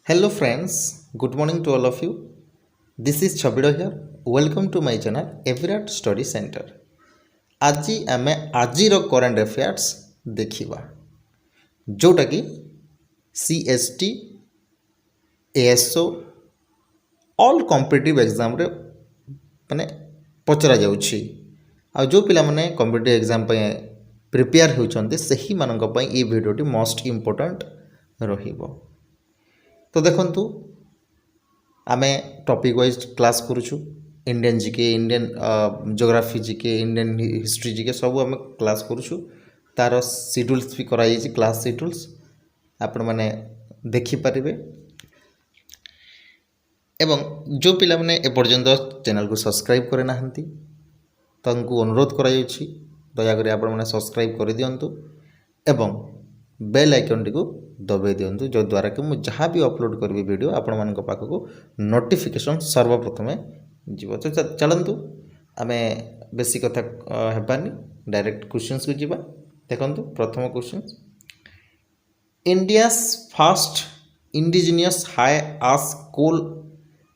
Hello friends, good morning to all of you. This is Chabido here. Welcome to my channel Everett Study Center. আজি ଆମେ ଆଜିର current affairs ଦେଖିବା ଯେଉଁଟାକି CST, ASO all competitive ଏକ୍ଜାମ୍ରେ ମାନେ ପଚରାଯାଉଛି। ଆଉ ଯେଉଁ ପିଲାମାନେ କମ୍ପିଟିଟିଭ୍ ଏକ୍ଜାମ୍ ପାଇଁ ପ୍ରିପେୟାର ହେଉଛନ୍ତି ସେହିମାନଙ୍କ ପାଇଁ ଏହି ଭିଡ଼ିଓଟି ମୋଷ୍ଟ ଇମ୍ପୋର୍ଟାଣ୍ଟ ରହିବ। ତ ଦେଖନ୍ତୁ आमे टॉपिक वाइज क्लास करूछु। Indian GK, Indian geography GK, Indian history GK सब आम क्लास करूछु। तार शेड्यूल्स भी कराई क्लास शेड्यूल्स आपण माने देखि पारिबे। एवं जो पिला माने ए पर्यंत चैनल को सब्सक्राइब करे नाहंती तांकु अनुरोध कराई दया करी आपण माने सब्सक्राइब कर दियंतु एवं बेल आइकन टी को दबाई दिंतु जो द्वारा कि मुझे जहाँ भी अपलोड करी वीडियो आपण मान पाखक नोटिफिकेशन सर्वप्रथम जीव। तो चलतु आम बेसी कथा हेबानी डायरेक्ट क्वेश्चंस को जीवा। देखंतु प्रथम question, India's first indigenous high ash coal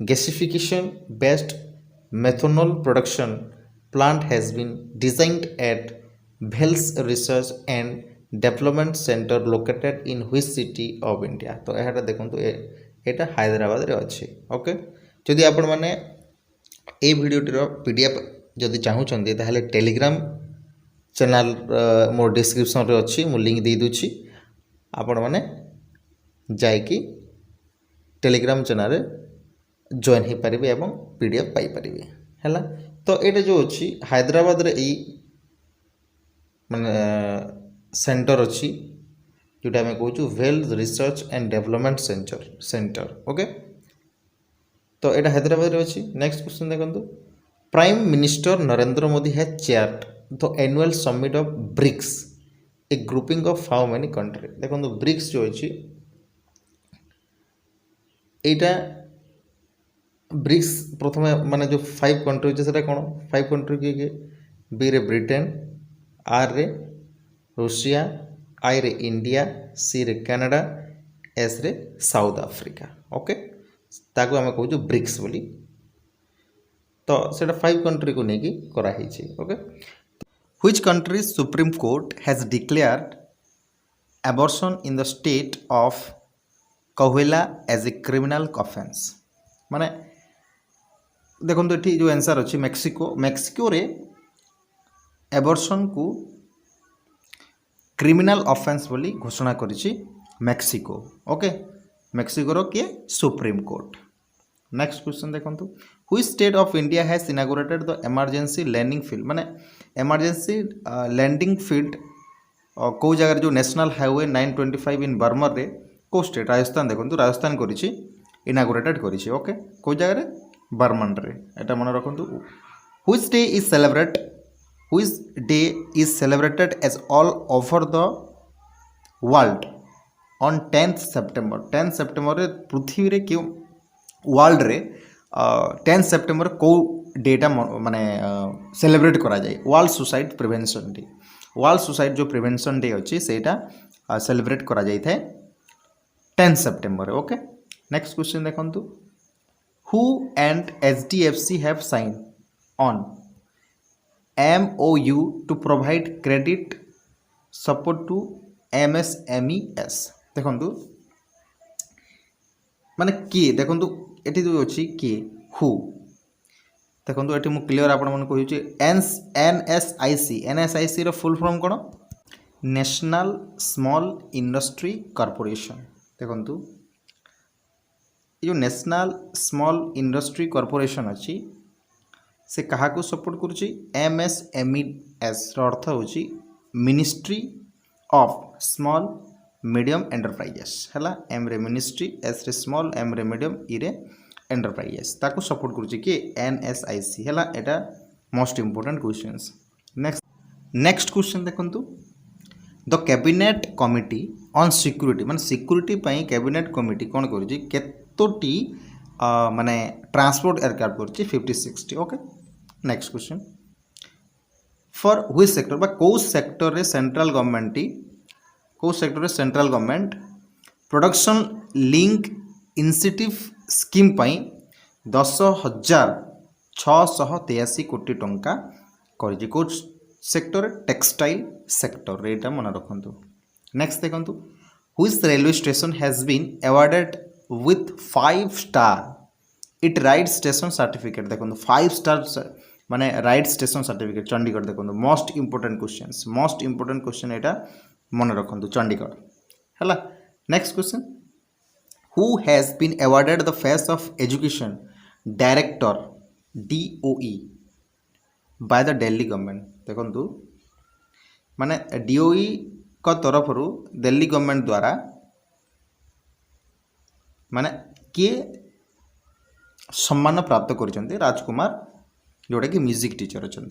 gasification based methanol production plant has been designed at BHEL's research and development centre located in which city of India. तो यह देखो यहाँ हैदराबाद रे अच्छे। ओके, जदि आपण मैंने ये भिडियोटीर पीडीएफ जदि चाहूँगी ताहले टेलीग्राम चैनल मोर डिस्क्रिप्शन रे अच्छी मु लिंक दे दूची। आपण मैंने जाइकी टेलीग्राम चैनल जॉइन हो पारे एवं पीडीएफ पाई पारे है। तो ये जो अच्छी हैदराबाद रे माने सेंटर अच्छी जोटा आम कहूँ wealth research and development centre. Okay, तो यहाँ हैदराबाद अच्छी। नेक्स्ट क्वेश्चन देखो, prime minister Narendra Modi has chaired the annual summit of BRICS A grouping of how many country. देखो ब्रिक्स जो अच्छी यहाँ ब्रिक्स प्रथम माने जो 5 कंट्री अच्छे से कौन 5 कंट्री किए बी रे ब्रिटेन, आर रे रूसिया, आई रे इंडिया, सी रे कनाडा, एस रे साउथ अफ्रीका। ओके, ताको आम कहूँ ब्रिक्स बोली। तो सेटा 5 कंट्री को लेकिन कराई। Okay, which country supreme court has declared abortion in the state of कोहेला एज ए क्रिमिनल ऑफेंस। माने देखो तो ये जो आंसर अच्छी मेक्सिको रे एबॉर्शन को क्रिमिनल ऑफेंस बोली घोषणा करिछि मेक्सिको। ओके, मेक्सिको रो किए सुप्रीम कोर्ट। नेक्स्ट क्वेश्चन देखंतु, which state of India has inaugurated the emergency landing field. माने इमरजेंसी लैंडिंग फील्ड को जगह जो नेशनल हाईवे 925 इन बर्मर रे को स्टेट राजस्थान। देखंतु राजस्थान करिछि इनागुरेटेड करिछि। ओके, को जगह रे बर्मन रे एटा मन रखंतु। Which day is celebrate Which day is celebrated as all over the world on 10th September। 10th September रे पृथ्वी रे क्यों वर्ल्ड रे 10th September को डेटा माने सेलिब्रेट करा जाए world suicide prevention day. World suicide जो प्रिवेंशन डे अच्छी सेटा सेलिब्रेट करा जाए थे 10th September। Okay, next question देखंतु, who and HDFC have sign on MOU to provide credit support to MSMEs। देखंतु माने किए देखंतु एटी जो अछि किए हु देखंतु एटी मु क्लियर आपण मन कहू छी NSIC रो फुल फॉर्म कोन नेशनल स्मॉल इंडस्ट्री कॉर्पोरेशन। देखंतु ये जो नेशनल स्मॉल इंडस्ट्री कॉर्पोरेशन अछि से कहा को सपोर्ट करुच्ची MSMEs अर्थ हूँ ministry of small medium enterprises है। एम रे मिनिस्ट्री, एस रे स्मॉल, एम रे मीडियम, ई रे एंटरप्राइजेस ताको सपोर्ट करुच्ची कि NSIC है। एटा most important questions. Next question देखंतु, the cabinet committee on security माने सिक्यूरिटी पई कैबिनेट कमिटी कोन करुच्ची केतोटी माने ट्रांसपोर्ट एयरक्राफ्ट करुच्ची 50-60। Okay, next question, for which sector बा को सेक्टर रे central government production link initiative scheme पाई 10,683 कोटी टंका कर कौ सेक्टर टेक्सटाइल सेक्टर यहाँ मन रखु। नेक्स्ट देखो which railway station has been awarded with 5 star eat right station certificate. देखो 5 स्टार माने राइट स्टेशन सर्टिफिकेट चंडीगढ़। देखो मोस्ट इंपोर्टेंट क्वेश्चन यहाँ मन रखु चंडीगढ़ है। Next question who has been awarded the face of education director DOE by the Delhi government. देखो माने DOE का तरफ दिल्ली गवर्नमेंट द्वारा माने किए सम्मान प्राप्त कर राजकुमार जोटा कि म्यूजिक टीचर अच्छा है।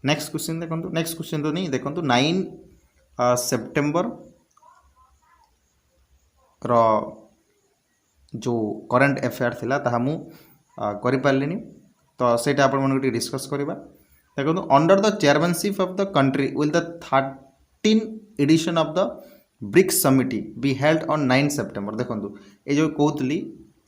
नेक्स्ट क्वेश्चन देखो नेक्स्ट क्वेश्चन तो नहीं देखो 9 सेप्टेम्बर रो जो करंट अफेयर थिला ताहा मु करि पारलिनी तो सेटा आपण मन गोटे डिस्कस करबा। देखो under the chairmanship of the country will the 13 edition of the BRICS summit be held on 9 September. देखो ये जो कहती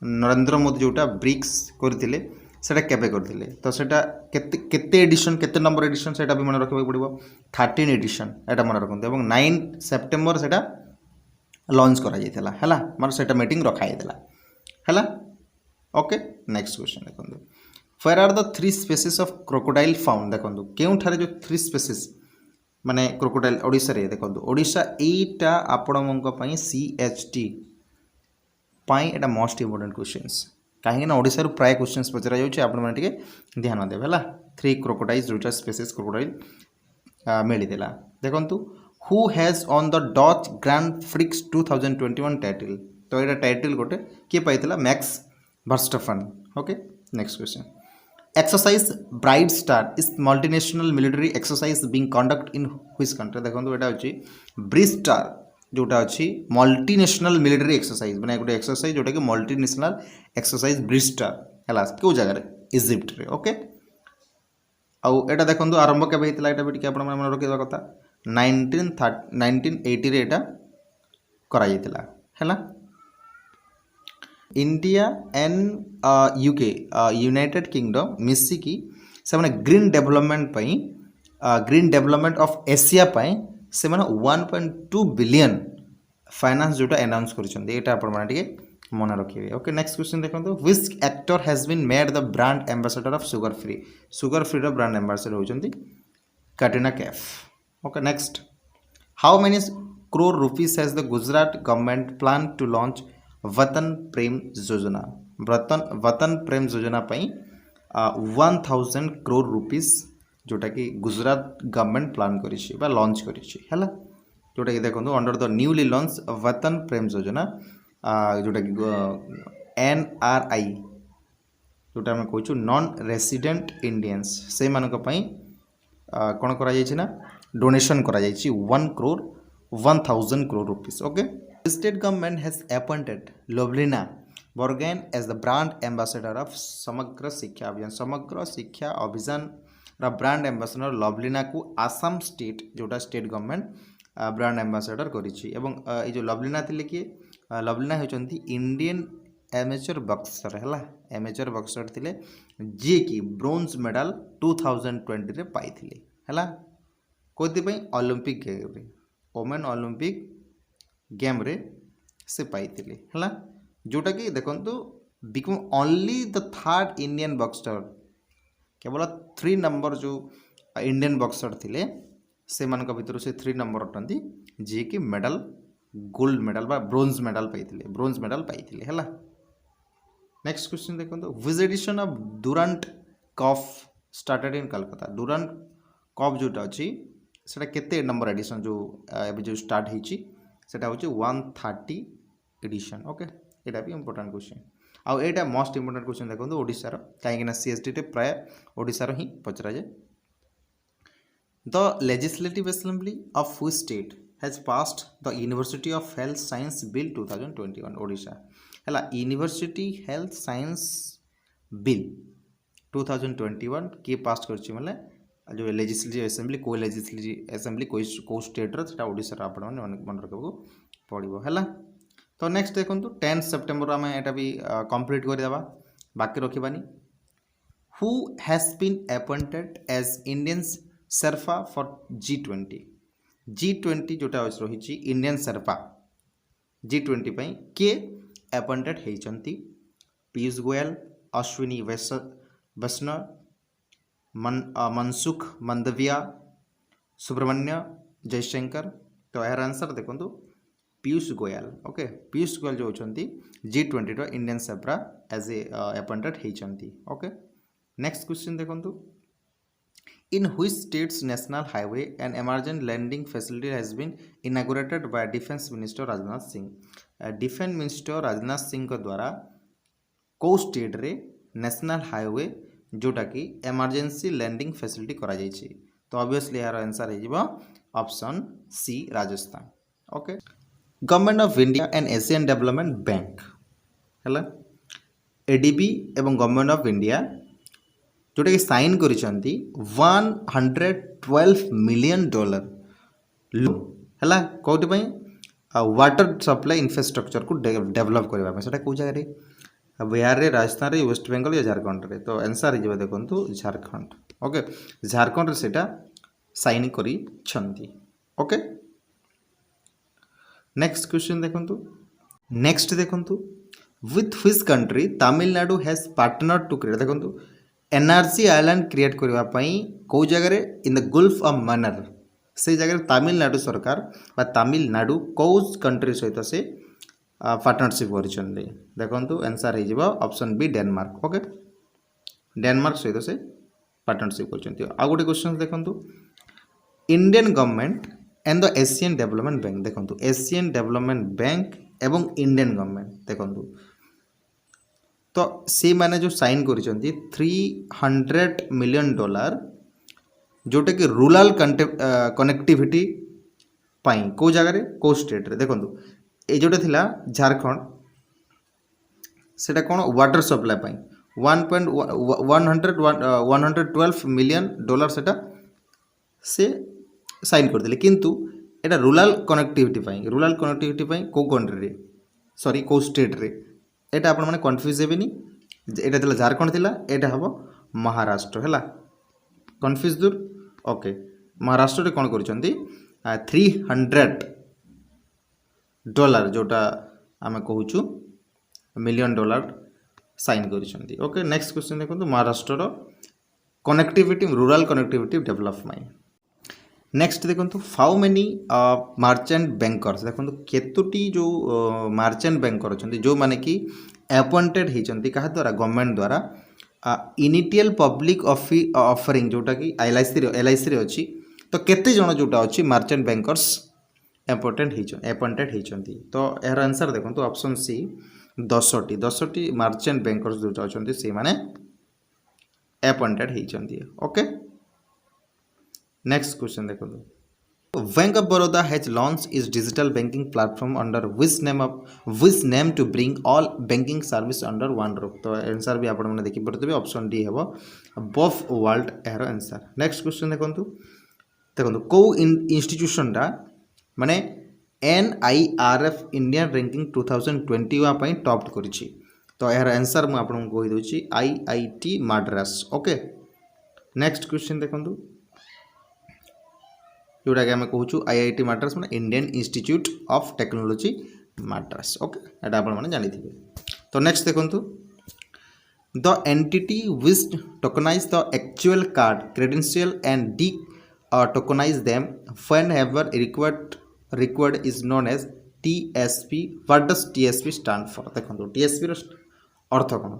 नरेंद्र मोदी जोटा ब्रिक्स करथिले सेटा केबे करथिले तो सेटा केते एडिशन केते नंबर एडिशन सेटा भी मन रखबा पड़िबो 13 एडिशन एटा मन रखंतु एवं 9 सेप्टेम्बर सेटा लॉन्च करा जाइतला हला माने सेटा मीटिंग रखा जाइतला हला। ओके नेक्स्ट क्वेश्चन देखो where are the 3 species of crocodile found. देखो केउ ठारे जो 3 स्पीसीज माने क्रोकोडाइल ओडिसा रे देखो ओडिसा एटा आपण मंक पई CHT पाई एटा मोस्ट इंपोर्टेंट क्वेश्चंस कहीं ना ओडिसा प्राय क्वेश्चंस पचरा जाउछि आपण माने टिके ध्यान देबे हला। 3 क्रोकोडाइल्स दुटा स्पीसीज क्रोकोडाइल मिलिदेला। देखंतु who has on the Dutch grand prix 2021 title तो ये टाइटल गोटे किए पाइथिला Max Verstappen. Okay next question exercise bright star is multinational military exercise being conduct in which country. देखो एटा अछि ब्रिज स्टार जोटा अच्छी मल्टीनेशनल मिलिटरी एक्सरसाइज मैंने गोटे एक्सरसाइज जोटा कि मल्टीनेशनल एक्सरसाइज ब्रिज स्टार है क्यों जगह इजिप्ट रे। ओके आउ एटा देखो आरंभ केबे हेतिला एटा भी टिके आपण मन रखिबा कथा 1980 रे एटा करा जाइतिला हैला। India and UK United Kingdom मिसिकी से माने ग्रीन डेवलपमेंट ऑफ एशिया पाई से माने 1.2 बिलियन फाइनेंस जोटा अनाउंस करछन्ते एटा आपण माने टिके मन रखिबे। ओके नेक्स्ट क्वेश्चन देखंतु which actor has been made the brand ambassador of sugar free रो ब्रांड एम्बेसडर होचंती Katrina Kaif. Okay next how many crore rupees has the Gujarat government plan to launch Vatan Prem योजना। वतन प्रेम योजना पाई 1000 crore rupees जोटा कि गुजरात गवर्नमेंट प्लान करिछि बा launch करिछि हैला। जोटा कि देखो under the newly launch Vatan Prem योजना जोटा कि NRI जोटा हम कहूँ नॉन रेसिडेंट इंडियंस से मानक पई कौन करा जाइछि ना डोनेशन करा जाइछि 1,1000 crore rupees। Okay state government has appointed Lovlina Borgohain as the brand ambassador of Samagra Shiksha अभियान। समग्र शिक्षा अभियान ब्रांड एम्बेसडर लवलीना को आसाम स्टेट जोटा स्टेट गवर्नमेंट ब्रांड एम्बेसडर करिछि एवं ये जो लवलीना थिले कि लवलीना होचंती इंडियन एमेचर बक्सर है एमेचर बक्सर थिले जी कि ब्रोंज मेडल 2020 रे पाइथिले है कोथि पई ओलंपिक गेम रे वोमेन ओलंपिक गेम रे से पाइथिले है जोटा कि देखंतु become only the third Indian Buxar केवल 3 नंबर जो इंडियन बक्सर थिले से मान भितर से 3 नंबर अटंती जी कि मेडल गोल्ड मेडल बा ब्रोंज मेडल पाइथिले है। नेक्स्ट क्वेश्चन देखो which edition of Durand cup started in Calcutta. Durand cup जोटा अच्छी सेटा केते नंबर एडिशन जो एबे जो स्टार्ट होईची सेटा होची 130 एडिशन। ओके एटा भी इंपोर्टेंट क्वेश्चन आउ एटा मोस्ट इंपोर्टेंट क्वेश्चन देखो ओडिसा रो काहे ना CST टे प्राय ओडिसा रो ही पचरा जाय। The legislative assembly of which state has passed the university of health science bill 2021। Odisha है यूनिवर्सिटी हेल्थ साइंस बिल 2021 किए पास कर जो लेजिस्लेटिव असेंबली को लेजिस्लेटिव असेंबली को स्टेट रो सेटा ओडिसा रो आपण मन रखबो पड़िबो हैला। तो तो नेक्स्ट देखो 10 सेप्टेम्बर आम यहाँ भी कंप्लीट करदेबा बाकी रखिबानी who has been appointed as Indian sherpa for G20 जोटा रही इंडियन शेरपा G20 किए अपॉइंटेड होती पीयूष गोयल अश्विनी वैष्णव मनसुख मंदविया सुब्रमण्य जयशंकर तो यार आंसर देखो पीयूष गोयल ओके पीयूष गोयल जो होती G20 Indian sherpa as a appointed होती ओके नेक्स्ट क्वेश्चन देखो in which states national highway and emergency landing facility has been inaugurated by defence minister Rajnath Singh defence minister Rajnath Singh द्वारा कौ स्टेट रे नेशनल हाईवे जोटा कि इमरजेंसी लैंडिंग फैसिलिटी करा जायछि तो obviously यार आंसर हो option C Rajasthan okay government of India and Asian development bank है एडीबी एवं गवर्नमेंट ऑफ इंडिया जोटा कि साइन करिसेंती $112 मिलियन लोन है कौटी वाटर सप्लाई इंफ्रास्ट्रक्चर को डेवलप करने से कौ जगह बिहार रे राजस्थान रे वेस्ट बेंगल या झारखंड रे तो आंसर हो देखो झारखंड ओके झारखंड रे सेटा साइन करी छंती ओके नेक्स्ट क्वेश्चन देखो with which country Tamil Nadu has partner to create देखो एनआरसी आइलैंड क्रिएट करने कौ जगह in the gulf of Mannar से जगह तमिलनाडु सरकार बा तमिलनाडु कौ कंट्री सहित से पार्टनरशिप कर देखो आंसर हो option B Denmark okay Denmark सहित से पार्टनरशिप कर गोटे क्वेश्चन देखो Indian government and the Asian development bank देखो एशियन डेवलपमेंट बैंक एवं इंडियन गवर्नमेंट देखो तो से माने जो साइन करिसेंती $300 मिलियन जोटा कि रूरल कनेक्टिविटी पाई कौ जगह कौ स्टेट रे देखो ये जोटा थिला झारखंड सेटा कौन वाटर सप्लाई पाई 112 मिलियन सेटा से साइन करते किंतु एटा रूरल कनेक्टिविटी पाई कौ कंट्री रे सॉरी कौ स्टेट रे एटा आपण माने कन्फ्यूज हेबेनी एटा थिला झारखंड थिला एटा हबो महाराष्ट्र हैला कन्फ्यूज दूर ओके महाराष्ट्र रे कोन करिसंती $300 जोटा आमे कहूछु मिलियन साइन करिसंती ओके नेक्स्ट क्वेश्चन देखो महाराष्ट्र रो connectivity rural connectivity development next देखो हाउ मेनी मार्चेंट बैंकर्स देखो केतोटी जो मार्चेंट बैंकर अच्छा जो माने कि अपॉइंटेड होती क्या द्वारा गवर्नमेंट द्वारा इनिटियल पब्लिक ऑफरिंग जोटा कि एलआईसी अच्छी तो केते जन जोटा अच्छी मार्चेंट बैंकर्स अपॉइंटेड होती तो यार आंसर देखो ऑप्शन सी 10टी मार्चेंट बैंकर्स जोटा अच्छा से माने अपॉइंटेड होती ओके नेक्स्ट क्वेश्चन देखो bank of Baroda has launch is digital banking platform under which name to bring all banking service under one roof तो आंसर भी आपण मैंने देखी पड़े ऑप्शन डी है बफ वर्ल्ड यार आंसर नेक्स्ट क्वेश्चन देखो कौ इंस्टीट्यूशन माने NIRF इंडियन रैंकिंग 2021 टॉप करिछि तो यार आंसर मु आपन को कहि दोछि IIT Madras okay next question देखो जोटा कि आम कहूँ IIT मद्रास मैंने Indian institute of technology Madras okay एटा आपण माने जानि थिबे तो नेक्स्ट देखो the entity which tokenize the actual card credential and detokenize them whenever required is known as TSP what does TSP stand for देखो TSP रो अर्थ कोन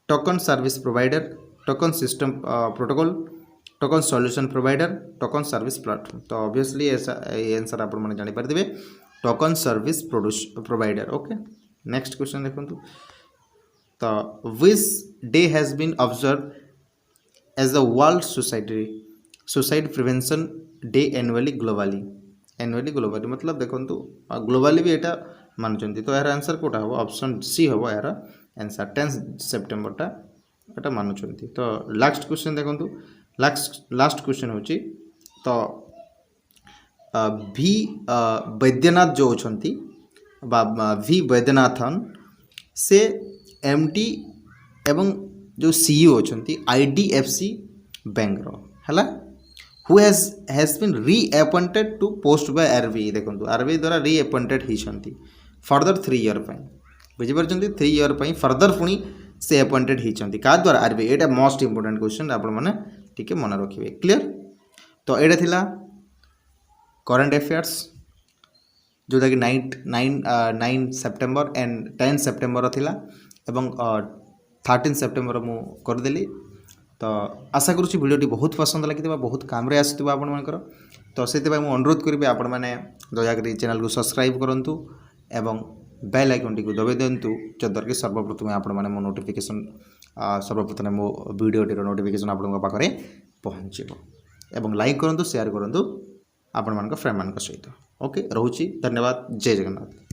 token service provider token system protocol token solution provider token service platform तो obviously answer आप जानी पारे token service provider okay next question देखो तो which day has been observe as the world suicide prevention day annually globally मतलब देखो globally भी यहाँ मानुंट तो यार आंसर कोटा हम ऑप्शन सी हम यार आंसर 10 सेप्टेम्बर टा मानुंट तो लास्ट क्वेश्चन देखो लास्ट क्वेश्चन होची तो भी वैद्यनाथ जो अच्छा वी वैद्यनाथन से एमडी एवं जो सीईओ अच्छा आईडीएफसी बैंक है who has been reappointed to post by RBI देखो आरबीआई द्वारा रीअपॉइंटेड होती फर्दर 3 ईयर बुझीपार 3 ईयर फर्दर पुणी से अपॉइंटेड होती क्या द्वारा आरबीआई एटा मोस्ट इंपोर्टेंट क्वेश्चन आपण मैंने टिके मन रखिए क्लियर। तो यहाँ थिला करंट अफेयर्स जोटा कि 9 सेप्टेम्बर एंड 10 सेप्टेम्बर थिला एवं 13 सेप्टेम्बर मु करदेली। तो आशा करुँच भिडियोटी बहुत पसंद लगी बहुत काम रे आसुवा आपणकर। तो से अनुरोध करी आपण मैंने दयाकोरी चैनल को सब्सक्राइब करूँ एवं बेल आइकन टी दबाई दिंतु जद्वारा कि सर्वप्रथम आपण मैंने मो नोटिफिकेशन सर्वप्रथम मो भिडियोटीर नोटिफिकेशन आपंक पाखे पहुँचो एवं लाइक करूँ शेयर करूँ आपण मान फ्रेंड मान सहित। ओके रोची धन्यवाद जय जगन्नाथ।